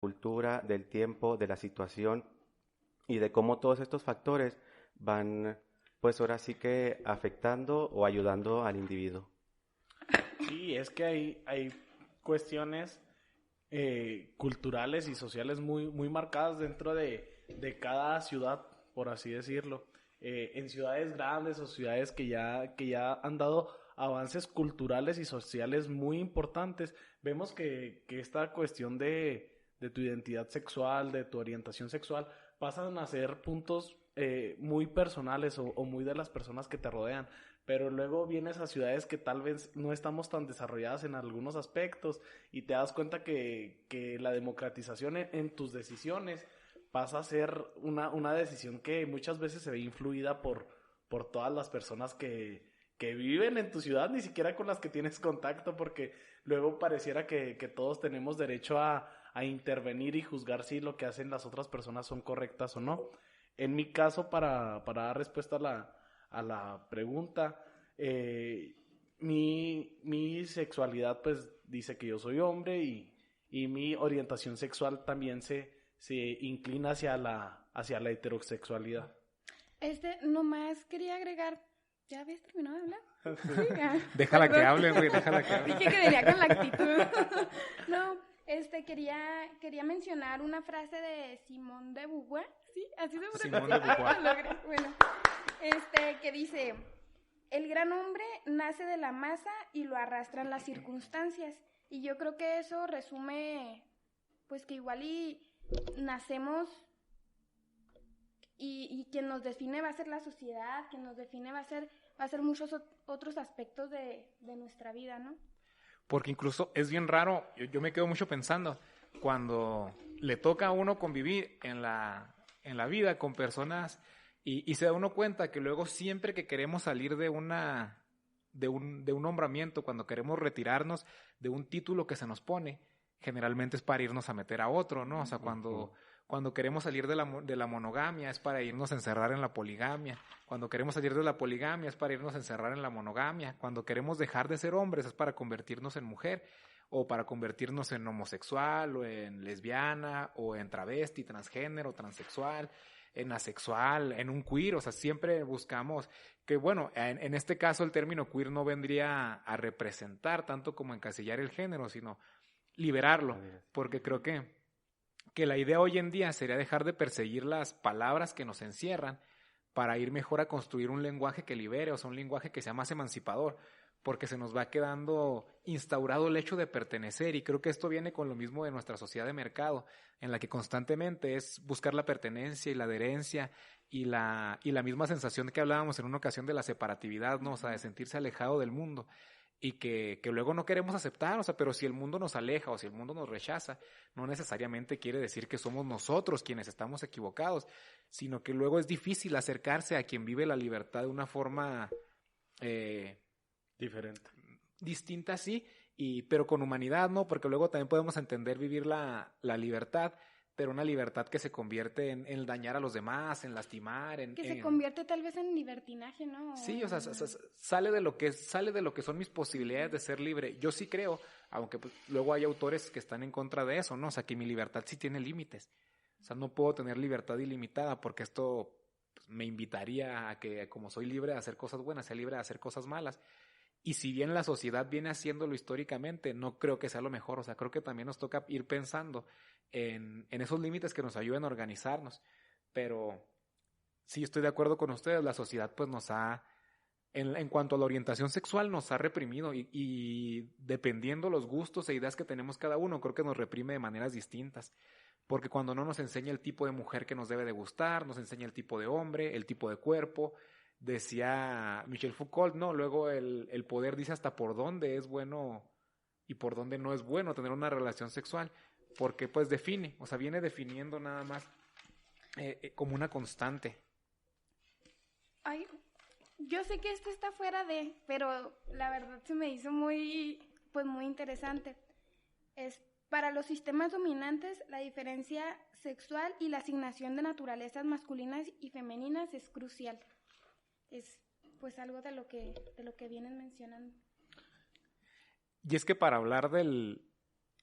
cultura, del tiempo, de la situación y de cómo todos estos factores van, pues ahora sí que afectando o ayudando al individuo. Sí, es que hay cuestiones culturales y sociales muy marcadas dentro de cada ciudad, por así decirlo. En ciudades grandes o ciudades que ya han dado avances culturales y sociales muy importantes, vemos que esta cuestión de tu identidad sexual, de tu orientación sexual, pasan a ser puntos muy personales o muy de las personas que te rodean. Pero luego vienes a ciudades que tal vez no estamos tan desarrolladas en algunos aspectos y te das cuenta que la democratización en tus decisiones pasa a ser una decisión que muchas veces se ve influida por todas las personas que viven en tu ciudad, ni siquiera con las que tienes contacto, porque luego pareciera que todos tenemos derecho a intervenir y juzgar si lo que hacen las otras personas son correctas o no. En mi caso, para dar respuesta a la pregunta, mi sexualidad pues dice que yo soy hombre y mi orientación sexual también se inclina hacia la heterosexualidad. Nomás quería agregar, ¿ya habías terminado de hablar? Sí, Déjala perdón. que hable, güey, déjala que hable. Dije que venía con la actitud. No, quería mencionar una frase de Simone de Beauvoir, ¿sí? Así se pronuncia. Simone de Beauvoir. Bueno, que dice: el gran hombre nace de la masa y lo arrastran las circunstancias. Y yo creo que eso resume, pues que igual y nacemos y quien nos define va a ser la sociedad, quien nos define va a ser muchos otros aspectos de nuestra vida, ¿no? Porque incluso es bien raro, yo me quedo mucho pensando, cuando le toca a uno convivir en la vida con personas y se da uno cuenta que luego siempre que queremos salir de un nombramiento, cuando queremos retirarnos de un título que se nos pone, generalmente es para irnos a meter a otro, ¿no? O sea, cuando queremos salir de la monogamia es para irnos a encerrar en la poligamia. Cuando queremos salir de la poligamia es para irnos a encerrar en la monogamia. Cuando queremos dejar de ser hombres es para convertirnos en mujer o para convertirnos en homosexual o en lesbiana o en travesti, transgénero, transexual, en asexual, en un queer. O sea, siempre buscamos que, bueno, en este caso el término queer no vendría a representar tanto como encasillar el género, sino liberarlo, porque creo que la idea hoy en día sería dejar de perseguir las palabras que nos encierran para ir mejor a construir un lenguaje que libere, o sea, un lenguaje que sea más emancipador, porque se nos va quedando instaurado el hecho de pertenecer, y creo que esto viene con lo mismo de nuestra sociedad de mercado, en la que constantemente es buscar la pertenencia y la adherencia y la misma sensación que hablábamos en una ocasión de la separatividad, ¿no? O sea, de sentirse alejado del mundo. Y que luego no queremos aceptar, o sea, pero si el mundo nos aleja o si el mundo nos rechaza, no necesariamente quiere decir que somos nosotros quienes estamos equivocados, sino que luego es difícil acercarse a quien vive la libertad de una forma Diferente. distinta, sí, pero con humanidad, ¿no? Porque luego también podemos entender vivir la libertad, pero una libertad que se convierte en dañar a los demás, en lastimar, que se convierte tal vez en libertinaje, ¿no? Sí, o sea, sale de lo que son mis posibilidades de ser libre. Yo sí creo, aunque pues, luego hay autores que están en contra de eso, ¿no? O sea, que mi libertad sí tiene límites. O sea, no puedo tener libertad ilimitada porque esto pues, me invitaría a que, como soy libre de hacer cosas buenas, sea libre de hacer cosas malas. Y si bien la sociedad viene haciéndolo históricamente, no creo que sea lo mejor. O sea, creo que también nos toca ir pensando en esos límites que nos ayuden a organizarnos. Pero sí, estoy de acuerdo con ustedes. La sociedad pues nos ha, en cuanto a la orientación sexual, nos ha reprimido. Y dependiendo los gustos e ideas que tenemos cada uno, creo que nos reprime de maneras distintas. Porque cuando no nos enseña el tipo de mujer que nos debe de gustar, nos enseña el tipo de hombre, el tipo de cuerpo. Decía Michel Foucault, ¿no? Luego el poder dice hasta por dónde es bueno y por dónde no es bueno tener una relación sexual, porque pues define, o sea, viene definiendo nada más como una constante. Ay, yo sé que esto está fuera de, pero la verdad se me hizo muy interesante. Para los sistemas dominantes, la diferencia sexual y la asignación de naturalezas masculinas y femeninas es crucial. Es pues algo de lo que vienen mencionando. Y es que para hablar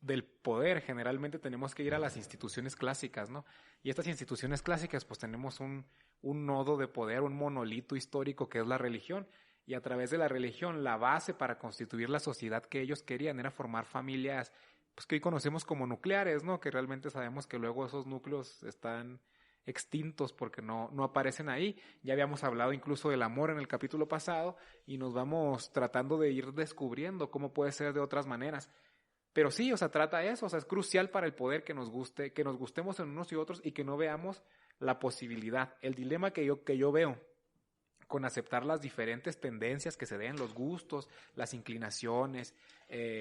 del poder, generalmente tenemos que ir a las instituciones clásicas, ¿no? Y estas instituciones clásicas, pues tenemos un nodo de poder, un monolito histórico que es la religión. Y a través de la religión, la base para constituir la sociedad que ellos querían era formar familias, pues que hoy conocemos como nucleares, ¿no? Que realmente sabemos que luego esos núcleos están extintos porque no aparecen ahí. Ya habíamos hablado incluso del amor en el capítulo pasado y nos vamos tratando de ir descubriendo cómo puede ser de otras maneras. Pero sí, o sea, trata eso, o sea, es crucial para el poder que nos guste, que nos gustemos en unos y otros y que no veamos la posibilidad. El dilema que yo veo con aceptar las diferentes tendencias que se den, los gustos, las inclinaciones,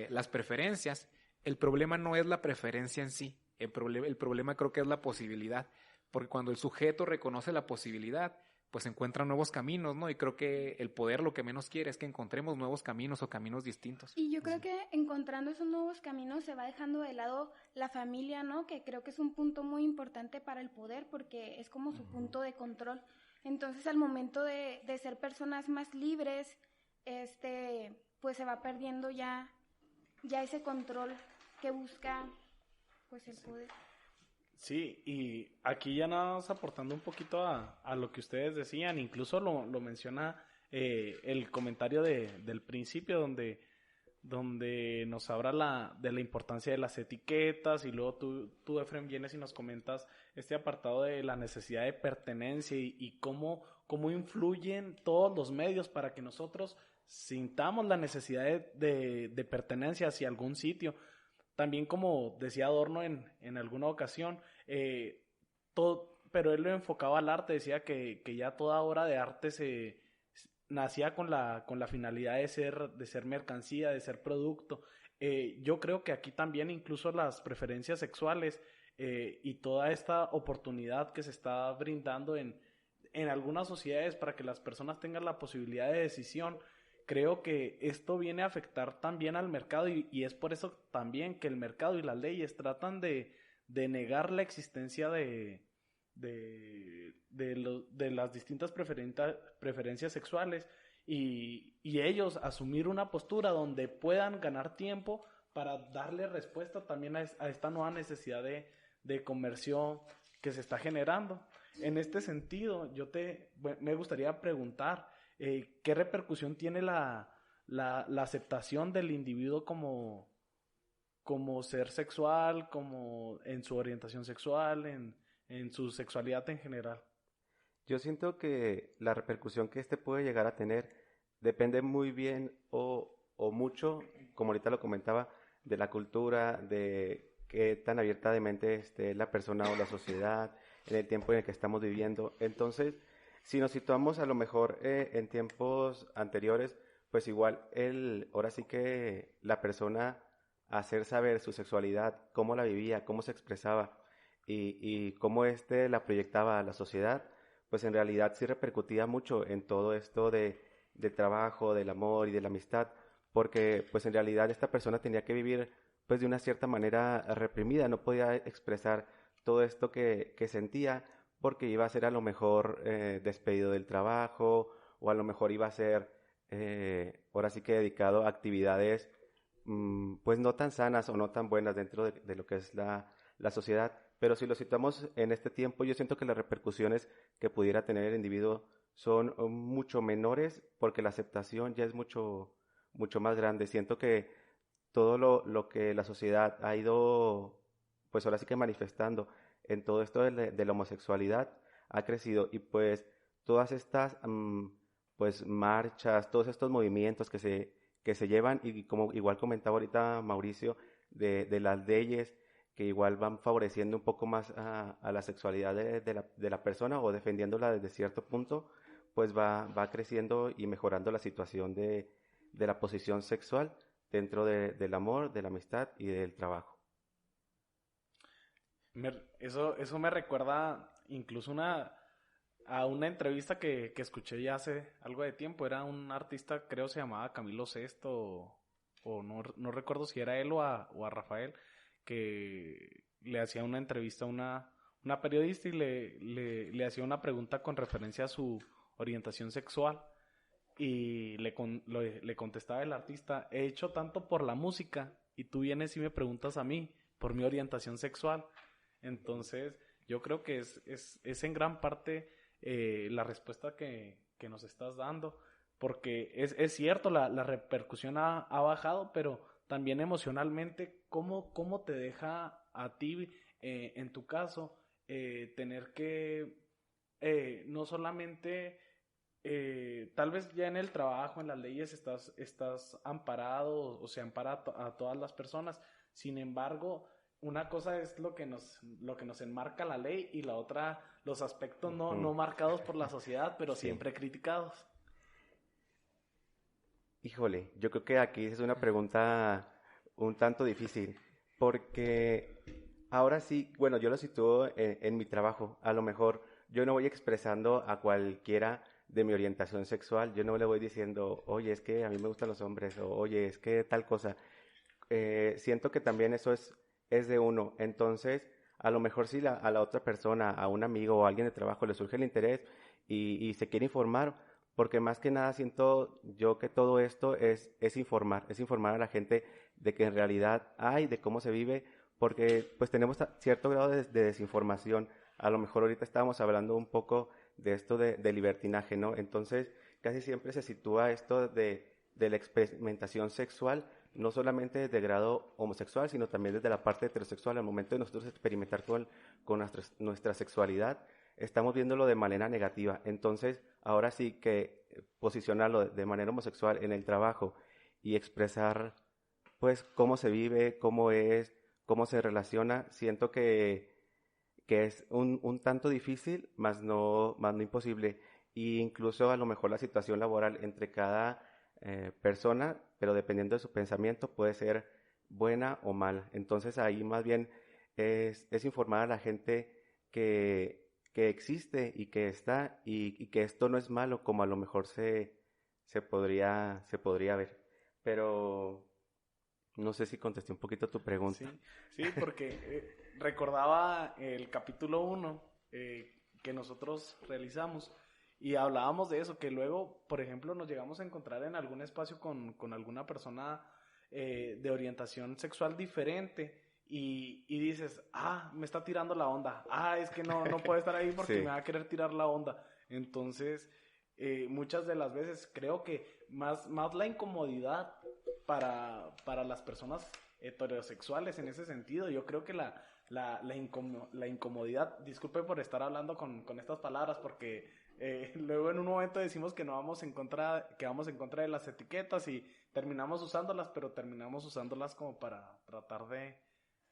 las preferencias, el problema no es la preferencia en sí, el problema creo que es la posibilidad, porque cuando el sujeto reconoce la posibilidad, pues encuentra nuevos caminos, ¿no? Y creo que el poder lo que menos quiere es que encontremos nuevos caminos o caminos distintos. Y yo creo que encontrando esos nuevos caminos se va dejando de lado la familia, ¿no? Que creo que es un punto muy importante para el poder porque es como su punto de control. Entonces, al momento de ser personas más libres, pues se va perdiendo ya ese control que busca, pues, el poder. Sí, y aquí ya nada más aportando un poquito a lo que ustedes decían, incluso lo menciona el comentario del principio donde nos habla de la importancia de las etiquetas y luego tú Efrem, vienes y nos comentas este apartado de la necesidad de pertenencia y cómo influyen todos los medios para que nosotros sintamos la necesidad de pertenencia hacia algún sitio. También como decía Adorno en alguna ocasión, pero él lo enfocaba al arte, decía que ya toda obra de arte nacía con la finalidad de ser mercancía, de ser producto. Yo creo que aquí también incluso las preferencias sexuales y toda esta oportunidad que se está brindando en algunas sociedades para que las personas tengan la posibilidad de decisión, creo que esto viene a afectar también al mercado y es por eso también que el mercado y las leyes tratan de negar la existencia de las distintas preferencias sexuales y ellos asumir una postura donde puedan ganar tiempo para darle respuesta también a esta nueva necesidad de comercio que se está generando. En este sentido, me gustaría preguntar ¿qué repercusión tiene la aceptación del individuo como ser sexual, como en su orientación sexual, en su sexualidad en general? Yo siento que la repercusión que puede llegar a tener depende muy bien o mucho, como ahorita lo comentaba, de la cultura, de qué tan abierta de mente esté la persona o la sociedad en el tiempo en el que estamos viviendo. Entonces, si nos situamos a lo mejor en tiempos anteriores, pues igual ahora sí que la persona hacer saber su sexualidad, cómo la vivía, cómo se expresaba y cómo la proyectaba a la sociedad, pues en realidad sí repercutía mucho en todo esto del trabajo, del amor y de la amistad, porque pues en realidad esta persona tenía que vivir pues de una cierta manera reprimida, no podía expresar todo esto que sentía, porque iba a ser a lo mejor despedido del trabajo o a lo mejor iba a ser ahora sí que dedicado a actividades pues no tan sanas o no tan buenas dentro de lo que es la sociedad. Pero si lo situamos en este tiempo, yo siento que las repercusiones que pudiera tener el individuo son mucho menores porque la aceptación ya es mucho más grande. Siento que todo lo que la sociedad ha ido pues ahora sí que manifestando en todo esto de la homosexualidad ha crecido y pues todas estas pues marchas, todos estos movimientos que se llevan y como igual comentaba ahorita Mauricio de las leyes que igual van favoreciendo un poco más a la sexualidad de la persona o defendiéndola desde cierto punto, pues va creciendo y mejorando la situación de la posición sexual dentro del amor, de la amistad y del trabajo. Eso me recuerda incluso a una entrevista que escuché ya hace algo de tiempo. Era un artista, creo se llamaba Camilo Sesto, o no recuerdo si era él o a Rafael, que le hacía una entrevista a una periodista y le hacía una pregunta con referencia a su orientación sexual. Y le contestaba el artista: he hecho tanto por la música y tú vienes y me preguntas a mí por mi orientación sexual. Entonces, yo creo que es en gran parte la respuesta que nos estás dando, porque es cierto, la repercusión ha bajado, pero también emocionalmente, ¿cómo te deja a ti, en tu caso, tener que no solamente, tal vez ya en el trabajo, en las leyes estás amparado o se ampara a todas las personas, sin embargo, una cosa es lo que nos enmarca la ley y la otra los aspectos no marcados por la sociedad, pero siempre criticados? Híjole, yo creo que aquí es una pregunta un tanto difícil, porque ahora sí, bueno, yo lo sitúo en mi trabajo. A lo mejor yo no voy expresando a cualquiera de mi orientación sexual, yo no le voy diciendo, oye, es que a mí me gustan los hombres, o oye, es que tal cosa. Siento que también eso es de uno. Entonces, a lo mejor si a la otra persona, a un amigo o a alguien de trabajo le surge el interés y se quiere informar, porque más que nada siento yo que todo esto es informar a la gente de que en realidad hay, de cómo se vive, porque pues tenemos cierto grado de desinformación. A lo mejor ahorita estábamos hablando un poco de esto de libertinaje, ¿no? Entonces, casi siempre se sitúa esto de la experimentación sexual, no solamente desde el grado homosexual, sino también desde la parte heterosexual. Al momento de nosotros experimentar con nuestra sexualidad, estamos viéndolo de manera negativa. Entonces, ahora sí que posicionarlo de manera homosexual en el trabajo y expresar, pues, cómo se vive, cómo es, cómo se relaciona, siento que es un tanto difícil, más no imposible. Y incluso a lo mejor la situación laboral entre cada persona, pero dependiendo de su pensamiento, puede ser buena o mala. Entonces ahí más bien es informar a la gente que existe y que está y que esto no es malo como a lo mejor se podría ver. Pero no sé si contesté un poquito tu pregunta. Sí, porque recordaba el capítulo 1 que nosotros realizamos y hablábamos de eso, que luego, por ejemplo, nos llegamos a encontrar en algún espacio con alguna persona de orientación sexual diferente y dices, me está tirando la onda, es que no puede estar ahí porque me va a querer tirar la onda. Entonces, muchas de las veces creo que más la incomodidad para las personas heterosexuales en ese sentido, yo creo que la incomodidad, disculpe por estar hablando con estas palabras, porque luego en un momento decimos que vamos en contra de las etiquetas y terminamos usándolas, pero terminamos usándolas como para tratar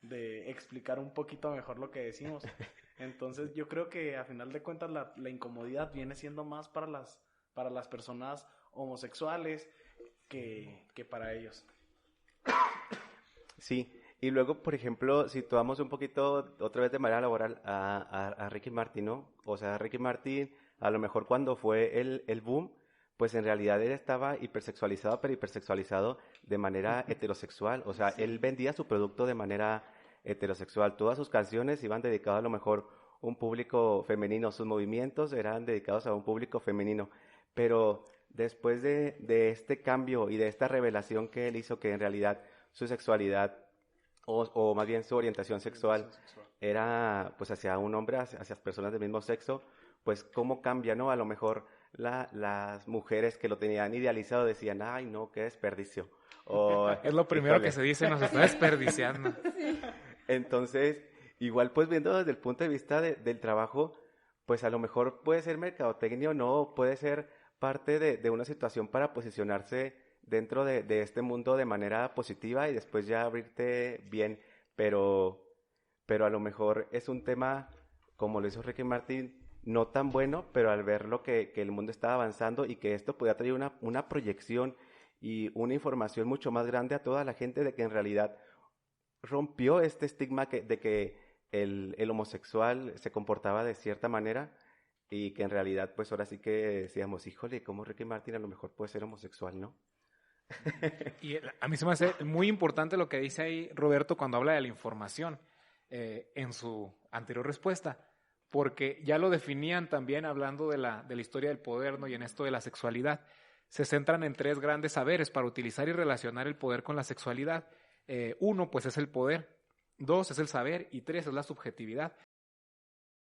de explicar un poquito mejor lo que decimos. Entonces yo creo que a final de cuentas la incomodidad viene siendo más para las personas homosexuales que para ellos. Sí, y luego, por ejemplo, situamos un poquito otra vez de manera laboral a Ricky Martin, ¿no? O sea, Ricky Martin, a lo mejor cuando fue el boom, pues en realidad él estaba hipersexualizado, pero hipersexualizado de manera heterosexual. O sea, él vendía su producto de manera heterosexual. Todas sus canciones iban dedicadas a lo mejor a un público femenino. Sus movimientos eran dedicados a un público femenino. Pero después de este cambio y de esta revelación que él hizo, que en realidad su sexualidad o más bien su orientación sexual era pues hacia un hombre, hacia personas del mismo sexo, pues cómo cambia, ¿no? A lo mejor las mujeres que lo tenían idealizado decían, ay no, qué desperdicio. O, es lo primero que se dice, nos está desperdiciando. Sí. Entonces, igual pues viendo desde el punto de vista del trabajo, pues a lo mejor puede ser mercadotecnia o no, puede ser parte de una situación para posicionarse dentro de este mundo de manera positiva y después ya abrirte bien, pero a lo mejor es un tema, como lo hizo Ricky Martin, no tan bueno, pero al ver lo que el mundo estaba avanzando y que esto podía traer una proyección y una información mucho más grande a toda la gente de que en realidad rompió este estigma de que el homosexual se comportaba de cierta manera y que en realidad pues ahora sí que decíamos, híjole, ¿cómo Ricky Martin a lo mejor puede ser homosexual, no? Y a mí se me hace muy importante lo que dice ahí Roberto cuando habla de la información en su anterior respuesta, porque ya lo definían también hablando de la historia del poder, ¿no? Y en esto de la sexualidad. Se centran en 3 grandes saberes para utilizar y relacionar el poder con la sexualidad. Uno, pues es el poder. 2 es el saber y 3 es la subjetividad.